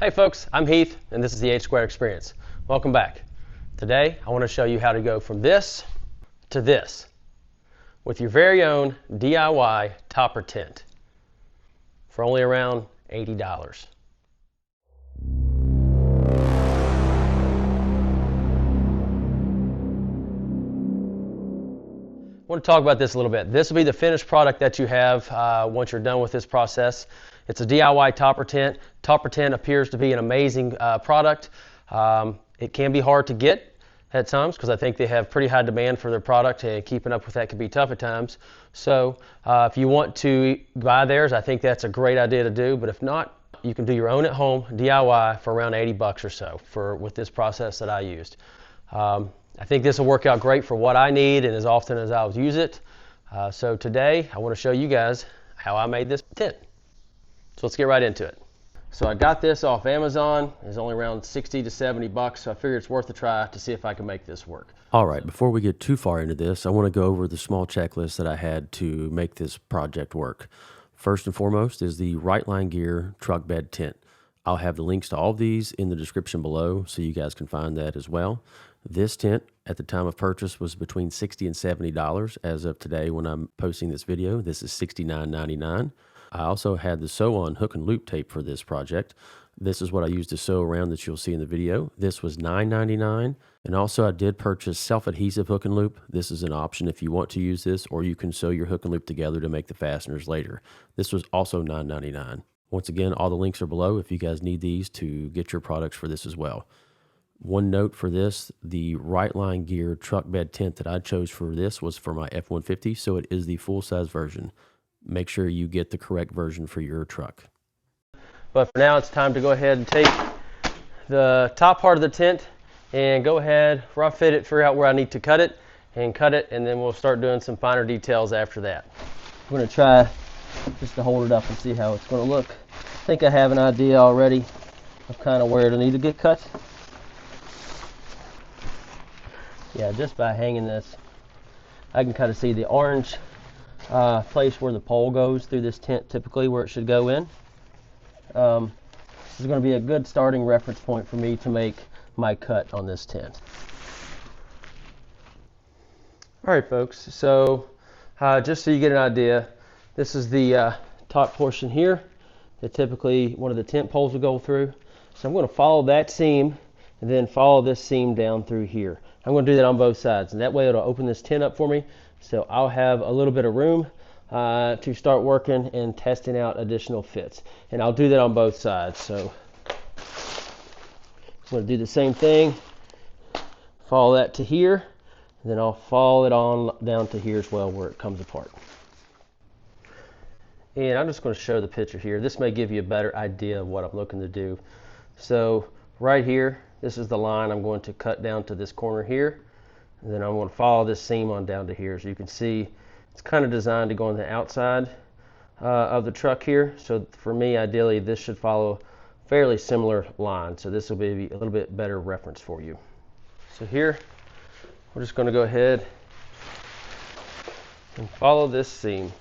Hey folks, I'm Heath and this is the H Square Experience. Welcome back. Today I want to show you how to go from this to this with your very own DIY topper tent for only around $80. I want to talk about this a little bit. This will be the finished product that you have once you're done with this process. It's a DIY topper tent. Topper tent appears to be an amazing product. It can be hard to get at times because I think they have pretty high demand for their product, and keeping up with that can be tough at times. So if you want to buy theirs, I think that's a great idea to do. But if not, you can do your own at home DIY for around $80 or so with this process that I used. I think this will work out great for what I need and as often as I'll use it. So today I want to show you guys how I made this tent. So let's get right into it. So I got this off Amazon. It's only around 60 to 70 bucks. So I figured it's worth a try to see if I can make this work. All right, before we get too far into this, I want to go over the small checklist that I had to make this project work. First and foremost is the Right Line Gear truck bed tent. I'll have the links to all of these in the description below so you guys can find that as well. This tent at the time of purchase was between $60 and $70. As of today when I'm posting this video, this is $69.99. I also had the sew-on hook and loop tape for this project. This is what I used to sew around that you'll see in the video. This was $9.99. And also I did purchase self-adhesive hook and loop. This is an option if you want to use this, or you can sew your hook and loop together to make the fasteners later. This was also $9.99. Once again, all the links are below if you guys need these to get your products for this as well. One note for this, the Right Line Gear truck bed tent that I chose for this was for my F-150, so it is the full-size version. Make sure you get the correct version for your truck. But for now, it's time to go ahead and take the top part of the tent and go ahead, rough fit it, figure out where I need to cut it, and then we'll start doing some finer details after that. I'm going to try just to hold it up and see how it's going to look. I think I have an idea already of kind of where it'll need to get cut. Yeah, just by hanging this, I can kind of see the orange place where the pole goes through this tent, typically where it should go in. This is going to be a good starting reference point for me to make my cut on this tent. All right, folks, so just so you get an idea, this is the top portion here that typically one of the tent poles will go through. So I'm going to follow that seam and then follow this seam down through here. I'm going to do that on both sides, and that way it'll open this tent up for me, so I'll have a little bit of room to start working and testing out additional fits. And I'll do that on both sides. So I'm going to do the same thing, follow that to here, and then I'll follow it on down to here as well where it comes apart. And I'm just going to show the picture here. This may give you a better idea of what I'm looking to do. So right here, this is the line I'm going to cut down to this corner here, and then I'm going to follow this seam on down to here. So you can see it's kind of designed to go on the outside of the truck here. So for me, ideally, this should follow a fairly similar line. So this will be a little bit better reference for you. So here, we're just going to go ahead and follow this seam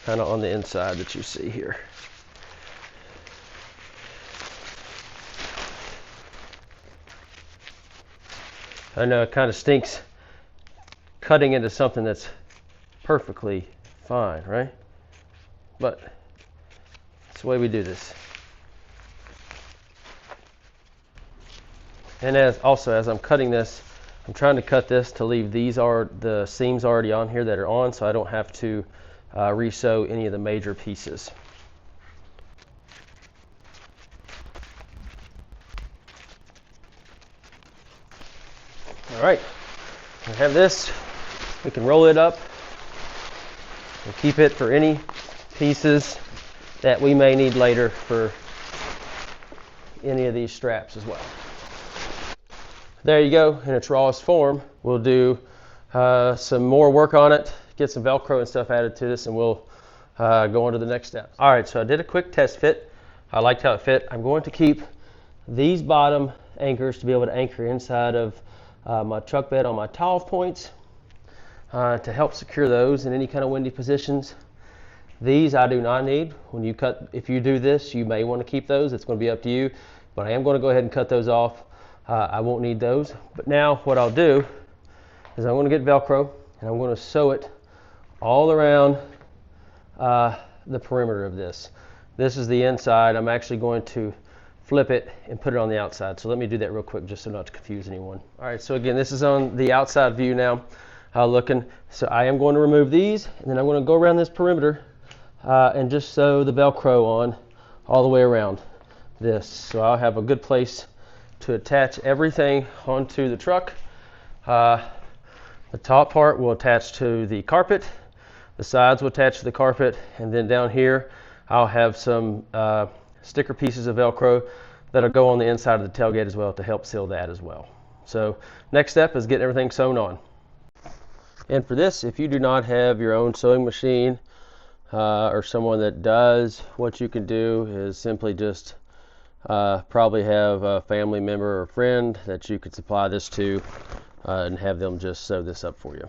kind of on the inside that you see here. I know it kind of stinks cutting into something that's perfectly fine, right? But that's the way we do this. And as I'm cutting this, I'm trying to cut this to leave the seams already on here that are on, so I don't have to re-sew any of the major pieces. All right, we have this. We can roll it up and keep it for any pieces that we may need later for any of these straps as well. There you go, in its rawest form. We'll do some more work on it, get some Velcro and stuff added to this, and we'll go on to the next step. All right, so I did a quick test fit. I liked how it fit. I'm going to keep these bottom anchors to be able to anchor inside of my truck bed on my towel points to help secure those in any kind of windy positions. These I do not need. When you cut, if you do this, you may want to keep those. It's going to be up to you. But I am going to go ahead and cut those off. I won't need those. But now what I'll do is I'm going to get Velcro and I'm going to sew it all around the perimeter of this. This is the inside. I'm actually going to flip it and put it on the outside. So let me do that real quick just so not to confuse anyone. All right, so again, this is on the outside view now, looking. So I am going to remove these, and then I'm going to go around this perimeter and just sew the Velcro on all the way around this. So I'll have a good place to attach everything onto the truck. The top part will attach to the carpet, the sides will attach to the carpet, and then down here I'll have some sticker pieces of Velcro that'll go on the inside of the tailgate as well to help seal that as well. So next step is getting everything sewn on. And for this, if you do not have your own sewing machine or someone that does, what you can do is simply just probably have a family member or friend that you could supply this to and have them just sew this up for you.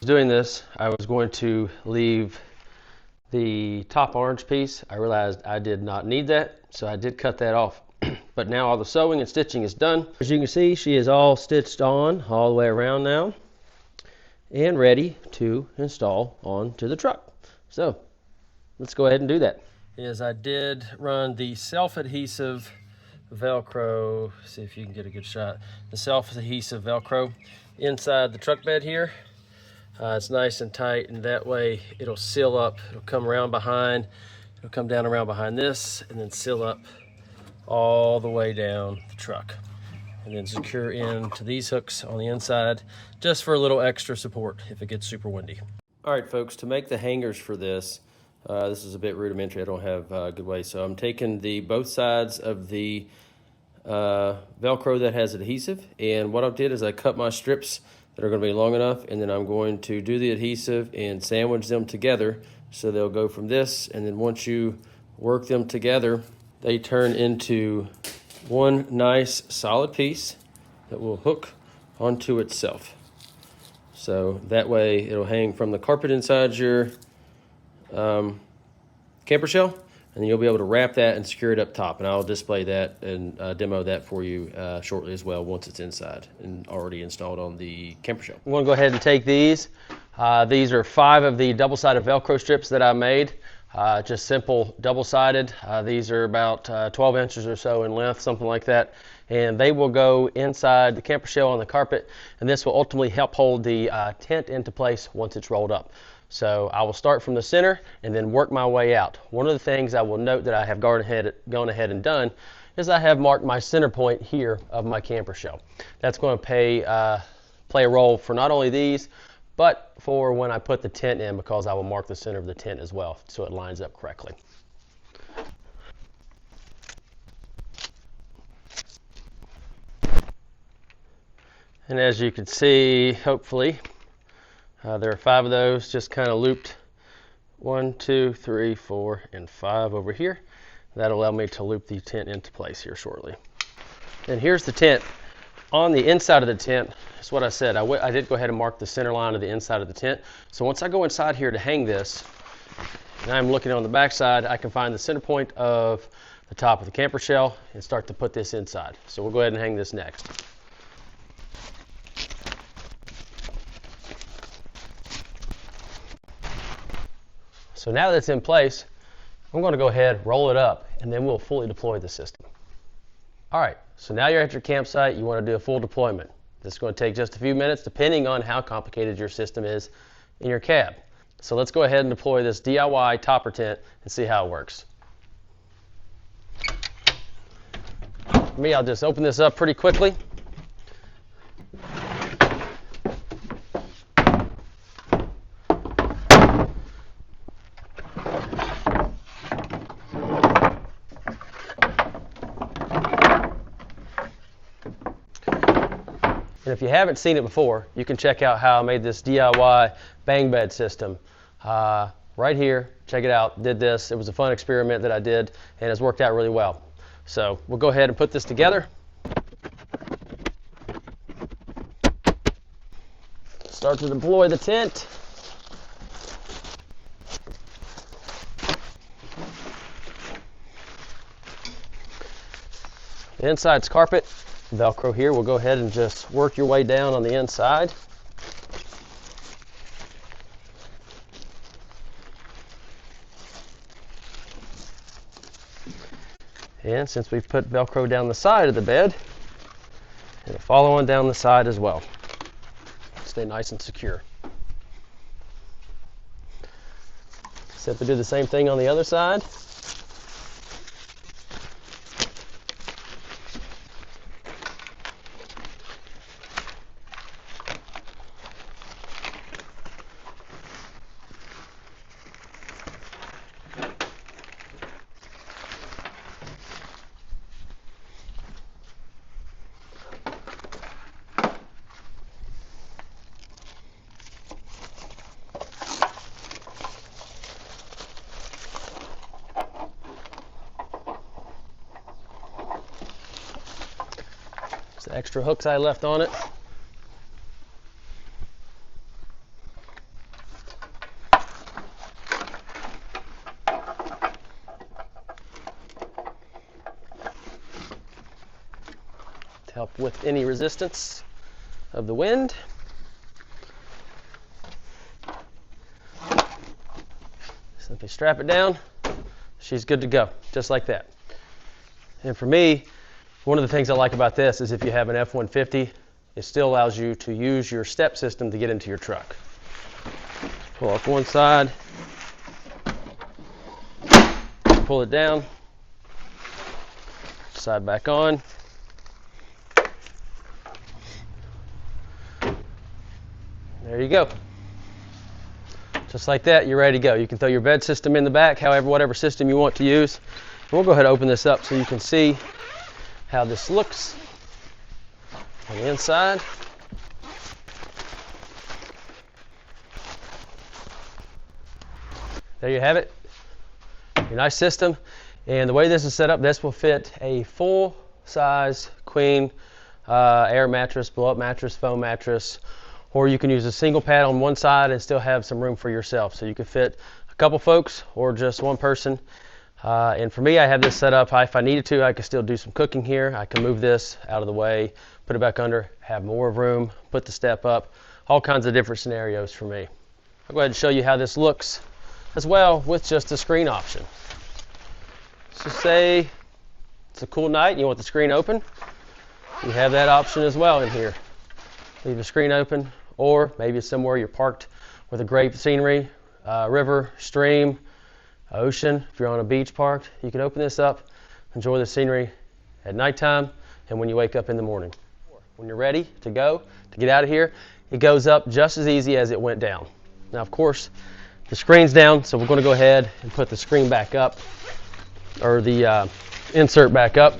Doing this, I was going to leave the top orange piece. I realized I did not need that, so I did cut that off. But now all the sewing and stitching is done. As you can see, she is all stitched on all the way around now and ready to install onto the truck. So let's go ahead and do that. I did run the self-adhesive Velcro, see if you can get a good shot, the self-adhesive Velcro inside the truck bed here. It's nice and tight, and that way it'll seal up. It'll come around behind, it'll come down around behind this, and then seal up all the way down the truck. And then secure into these hooks on the inside, just for a little extra support if it gets super windy. All right, folks, to make the hangers for this, this is a bit rudimentary. I don't have a good way. So I'm taking both sides of the Velcro that has adhesive, and what I did is I cut my strips that are going to be long enough, and then I'm going to do the adhesive and sandwich them together so they'll go from this, and then once you work them together, they turn into one nice solid piece that will hook onto itself. So that way it'll hang from the carpet inside your camper shell, and then you'll be able to wrap that and secure it up top. And I'll display that and demo that for you shortly as well once it's inside and already installed on the camper shell. I'm going to go ahead and take these. These are 5 of the double-sided Velcro strips that I made. Just simple double-sided. These are about 12 inches or so in length, something like that. And they will go inside the camper shell on the carpet, and this will ultimately help hold the tent into place once it's rolled up. So I will start from the center and then work my way out. One of the things I will note that I have gone ahead and done is I have marked my center point here of my camper shell. That's going to play a role for not only these, but for when I put the tent in, because I will mark the center of the tent as well so it lines up correctly. And as you can see, hopefully, there are 5 of those just kind of looped 1, 2, 3, 4, and 5 over here. That'll allow me to loop the tent into place here shortly. And here's the tent. On the inside of the tent, that's what I said. I did go ahead and mark the center line of the inside of the tent. So once I go inside here to hang this, and I'm looking on the back side, I can find the center point of the top of the camper shell and start to put this inside. So we'll go ahead and hang this next. So now that it's in place, I'm going to go ahead, roll it up, and then we'll fully deploy the system. All right, so now you're at your campsite. You want to do a full deployment. This is going to take just a few minutes, depending on how complicated your system is in your cab. So let's go ahead and deploy this DIY topper tent and see how it works. For me, I'll just open this up pretty quickly. And if you haven't seen it before, you can check out how I made this DIY bang bed system. right here. Check it out. Did this. It was a fun experiment that I did, and it's worked out really well. So we'll go ahead and put this together. Start to deploy the tent. The inside's carpet. Velcro here. We'll go ahead and just work your way down on the inside. And since we've put Velcro down the side of the bed, it'll follow on down the side as well. Stay nice and secure. Simply do the same thing on the other side. The extra hooks I left on it. To help with any resistance of the wind. Simply strap it down. She's good to go, just like that. And for me, one of the things I like about this is if you have an F-150, it still allows you to use your step system to get into your truck. Pull off one side, pull it down, side back on. There you go. Just like that, you're ready to go. You can throw your bed system in the back, however, whatever system you want to use. And we'll go ahead and open this up so you can see how this looks on the inside. There you have it, your nice system. And the way this is set up, this will fit a full-size queen air mattress, blow-up mattress, foam mattress, or you can use a single pad on one side and still have some room for yourself. So you can fit a couple folks or just one person. And for me, I have this set up. If I needed to, I could still do some cooking here. I can move this out of the way, put it back under, have more room, put the step up, all kinds of different scenarios for me. I'll go ahead and show you how this looks as well with just the screen option. So say it's a cool night and you want the screen open, you have that option as well in here. Leave the screen open, or maybe it's somewhere you're parked with a great scenery, river, stream, ocean. If you're on a beach park, you can open this up, enjoy the scenery at nighttime and when you wake up in the morning. When you're ready to go, to get out of here, it goes up just as easy as it went down. Now, of course, the screen's down, so we're going to go ahead and put the screen back up, or the insert back up.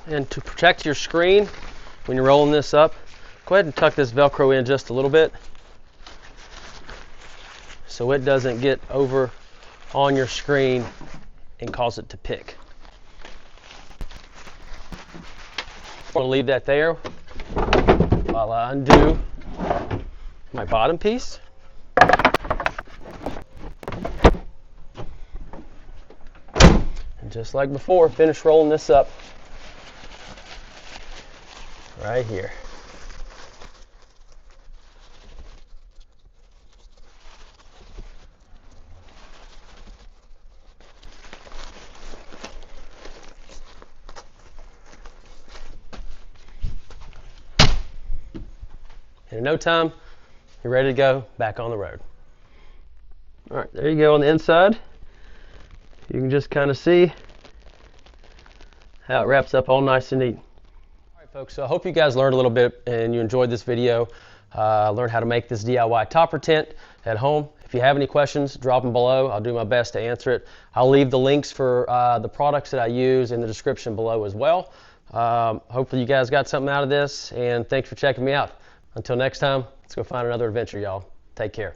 And to protect your screen when you're rolling this up, go ahead and tuck this Velcro in just a little bit so it doesn't get over on your screen and cause it to pick. I'm going to leave that there while I undo my bottom piece. And just like before, finish rolling this up right here. And in no time, you're ready to go back on the road. All right, there you go on the inside. You can just kind of see how it wraps up all nice and neat. All right, folks, so I hope you guys learned a little bit and you enjoyed this video. Learned how to make this DIY topper tent at home. If you have any questions, drop them below. I'll do my best to answer it. I'll leave the links for the products that I use in the description below as well. Hopefully you guys got something out of this, and thanks for checking me out. Until next time, let's go find another adventure, y'all. Take care.